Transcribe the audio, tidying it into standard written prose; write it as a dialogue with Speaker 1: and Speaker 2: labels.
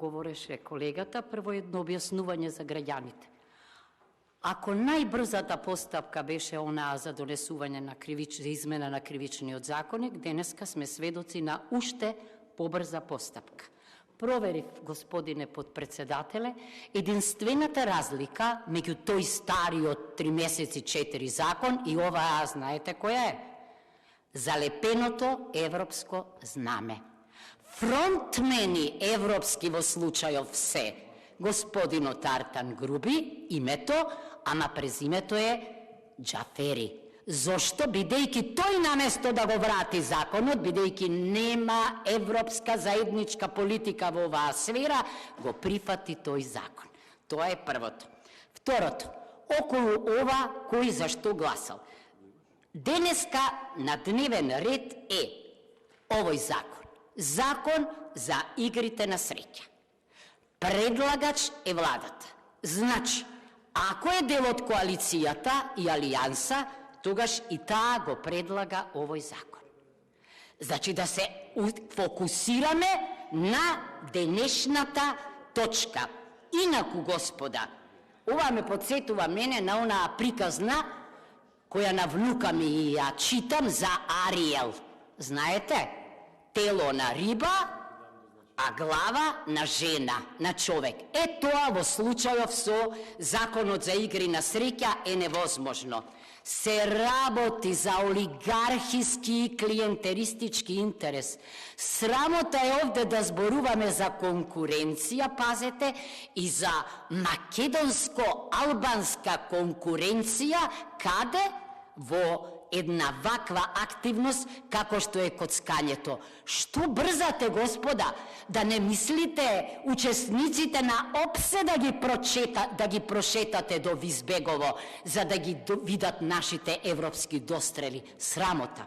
Speaker 1: Говореше колегата, прво едно објаснување за граѓаните. Ако најбрзата постапка беше онаа за донесување на измена на кривичниот законник, денеска сме сведоци на уште побрза постапка. Проверив, господине подпредседателе, единствената разлика меѓу тој стариот 3 месеци 4 закон и оваа, знаете која е? Залепеното европско знаме. Фронтмени европски во случајов се господинот Артан Груби, името, ама презимето е Џафери. Зошто? Бидејќи тој наместо да го врати законот, бидејќи нема европска заедничка политика во оваа сфера, го прифати тој закон. Тоа е првото. Второто, околу ова кој зашто гласал. Денеска на дневен ред е овој закон. Закон за игрите на среќа. Предлагач е владата. Значи, ако е дел од коалицијата и алијанса, тогаш и таа го предлага овој закон. Значи да се фокусираме на денешната точка. Инаку, господа, ова ме подсетува мене на онаа приказна која на внука ми ја читам за Ариел. Знаете? Тело на риба, а глава на жена, на човек. Е тоа во случајов со законот за игри на среќа е невозможно. Се работи за олигархиски и клиентеристички интерес. Срамота е овде да зборуваме за конкуренција, пазете, и за македонско-албанска конкуренција, каде во една ваква активност како што е коцкањето. Што брзате, господа, да не мислите учесниците на опсе да ги прошетате до Визбегово, за да ги видат нашите европски дострели. Срамота.